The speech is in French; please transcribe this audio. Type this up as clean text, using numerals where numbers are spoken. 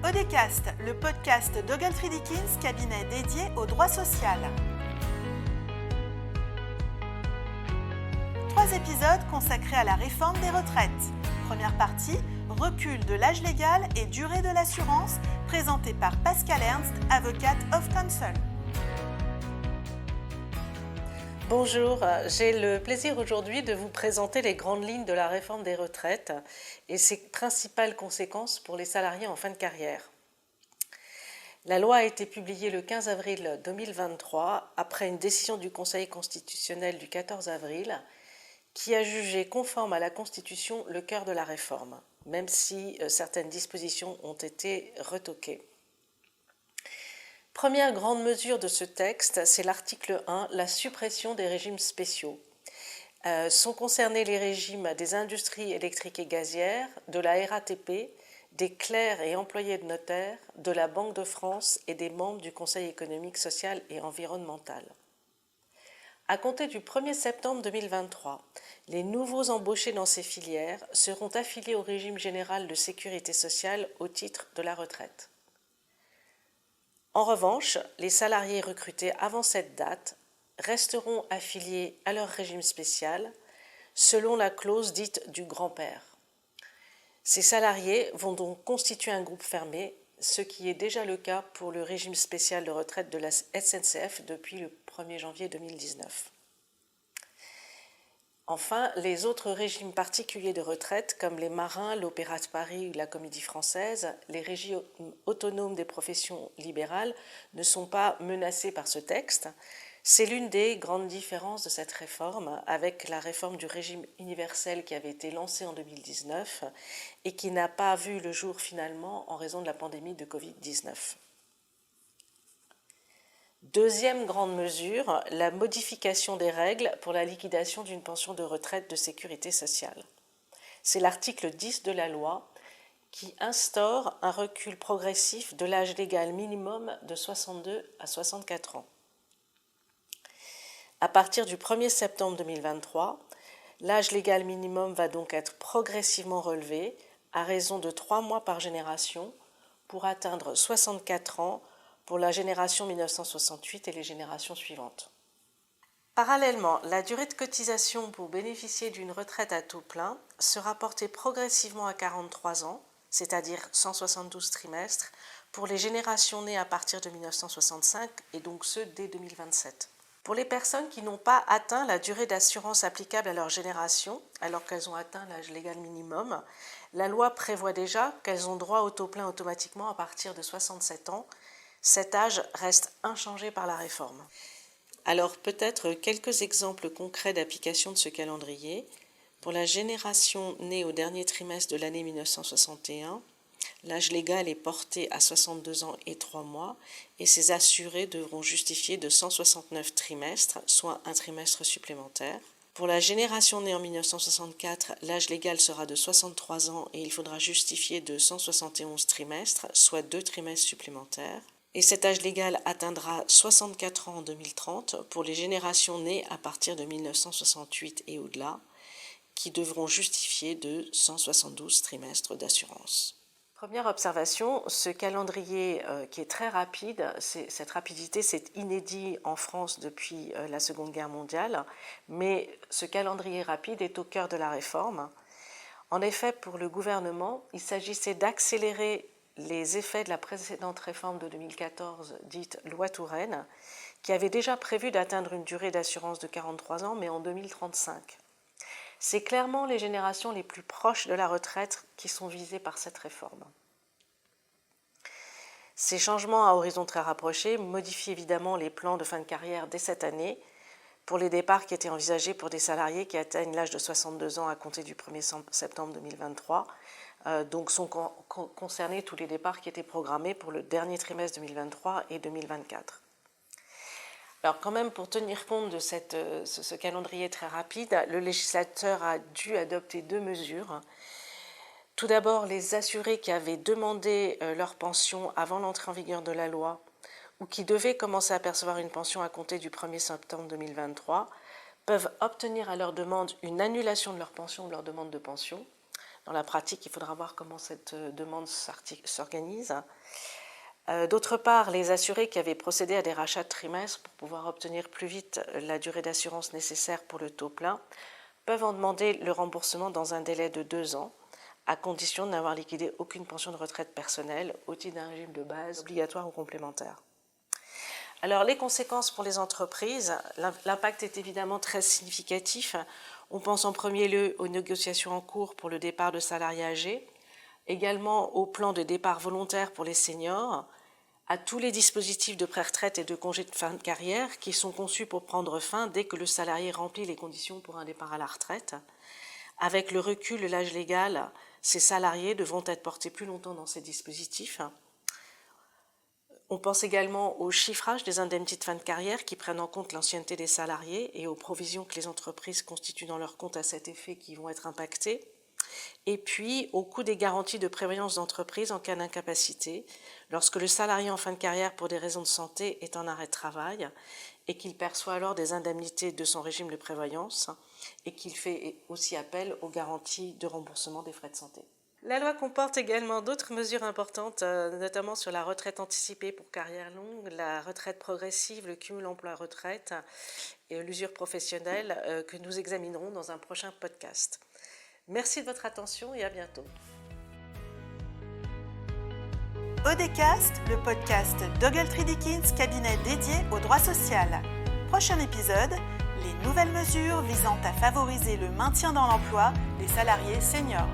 Odecast, le podcast d'Ogiltree Dickins, cabinet dédié au droit social. 3 épisodes consacrés à la réforme des retraites. Première partie, recul de l'âge légal et durée de l'assurance, présenté par Pascal Ernst, avocate of counsel. Bonjour, j'ai le plaisir aujourd'hui de vous présenter les grandes lignes de la réforme des retraites et ses principales conséquences pour les salariés en fin de carrière. La loi a été publiée le 15 avril 2023 après une décision du Conseil constitutionnel du 14 avril qui a jugé conforme à la Constitution le cœur de la réforme, même si certaines dispositions ont été retoquées. Première grande mesure de ce texte, c'est l'article 1, la suppression des régimes spéciaux. Sont concernés les régimes des industries électriques et gazières, de la RATP, des clercs et employés de notaires, de la Banque de France et des membres du Conseil économique, social et environnemental. À compter du 1er septembre 2023, les nouveaux embauchés dans ces filières seront affiliés au régime général de sécurité sociale au titre de la retraite. En revanche, les salariés recrutés avant cette date resteront affiliés à leur régime spécial selon la clause dite du grand-père. Ces salariés vont donc constituer un groupe fermé, ce qui est déjà le cas pour le régime spécial de retraite de la SNCF depuis le 1er janvier 2019. Enfin, les autres régimes particuliers de retraite, comme les marins, l'Opéra de Paris ou la Comédie Française, les régimes autonomes des professions libérales, ne sont pas menacés par ce texte. C'est l'une des grandes différences de cette réforme avec la réforme du régime universel qui avait été lancée en 2019 et qui n'a pas vu le jour finalement en raison de la pandémie de Covid-19. Deuxième grande mesure, la modification des règles pour la liquidation d'une pension de retraite de sécurité sociale. C'est l'article 10 de la loi qui instaure un recul progressif de l'âge légal minimum de 62 à 64 ans. À partir du 1er septembre 2023, l'âge légal minimum va donc être progressivement relevé à raison de 3 mois par génération pour atteindre 64 ans pour la génération 1968 et les générations suivantes. Parallèlement, la durée de cotisation pour bénéficier d'une retraite à taux plein sera portée progressivement à 43 ans, c'est-à-dire 172 trimestres, pour les générations nées à partir de 1965 et donc ceux dès 2027. Pour les personnes qui n'ont pas atteint la durée d'assurance applicable à leur génération, alors qu'elles ont atteint l'âge légal minimum, la loi prévoit déjà qu'elles ont droit au taux plein automatiquement à partir de 67 ans. Cet âge reste inchangé par la réforme. Alors peut-être quelques exemples concrets d'application de ce calendrier. Pour la génération née au dernier trimestre de l'année 1961, l'âge légal est porté à 62 ans et 3 mois et ces assurés devront justifier de 169 trimestres, soit un trimestre supplémentaire. Pour la génération née en 1964, l'âge légal sera de 63 ans et il faudra justifier de 171 trimestres, soit 2 trimestres supplémentaires. Et cet âge légal atteindra 64 ans en 2030 pour les générations nées à partir de 1968 et au-delà, qui devront justifier de 172 trimestres d'assurance. Première observation, ce calendrier qui est très rapide, cette rapidité c'est inédit en France depuis la Seconde Guerre mondiale, mais ce calendrier rapide est au cœur de la réforme. En effet, pour le gouvernement, il s'agissait d'accélérer les effets de la précédente réforme de 2014, dite loi Touraine, qui avait déjà prévu d'atteindre une durée d'assurance de 43 ans, mais en 2035. C'est clairement les générations les plus proches de la retraite qui sont visées par cette réforme. Ces changements à horizon très rapproché modifient évidemment les plans de fin de carrière dès cette année pour les départs qui étaient envisagés pour des salariés qui atteignent l'âge de 62 ans à compter du 1er septembre 2023. Donc sont concernés tous les départs qui étaient programmés pour le dernier trimestre 2023 et 2024. Alors quand même, pour tenir compte de ce calendrier très rapide, le législateur a dû adopter 2 mesures. Tout d'abord, les assurés qui avaient demandé leur pension avant l'entrée en vigueur de la loi ou qui devaient commencer à percevoir une pension à compter du 1er septembre 2023 peuvent obtenir à leur demande une annulation de leur pension ou de leur demande de pension. Dans la pratique, il faudra voir comment cette demande s'organise. D'autre part, les assurés qui avaient procédé à des rachats de trimestres pour pouvoir obtenir plus vite la durée d'assurance nécessaire pour le taux plein peuvent en demander le remboursement dans un délai de 2 ans, à condition de n'avoir liquidé aucune pension de retraite personnelle au titre d'un régime de base obligatoire ou complémentaire. Alors, les conséquences pour les entreprises, l'impact est évidemment très significatif. On pense en premier lieu aux négociations en cours pour le départ de salariés âgés, également au plan de départ volontaire pour les seniors, à tous les dispositifs de pré-retraite et de congés de fin de carrière qui sont conçus pour prendre fin dès que le salarié remplit les conditions pour un départ à la retraite. Avec le recul de l'âge légal, ces salariés devront être portés plus longtemps dans ces dispositifs. On pense également au chiffrage des indemnités de fin de carrière qui prennent en compte l'ancienneté des salariés et aux provisions que les entreprises constituent dans leurs comptes à cet effet qui vont être impactées. Et puis au coût des garanties de prévoyance d'entreprise en cas d'incapacité, lorsque le salarié en fin de carrière pour des raisons de santé est en arrêt de travail et qu'il perçoit alors des indemnités de son régime de prévoyance et qu'il fait aussi appel aux garanties de remboursement des frais de santé. La loi comporte également d'autres mesures importantes, notamment sur la retraite anticipée pour carrière longue, la retraite progressive, le cumul emploi-retraite et l'usure professionnelle que nous examinerons dans un prochain podcast. Merci de votre attention et à bientôt. Odecast, le podcast d'Ogletree Dickens, cabinet dédié au droit social. Prochain épisode, les nouvelles mesures visant à favoriser le maintien dans l'emploi des salariés seniors.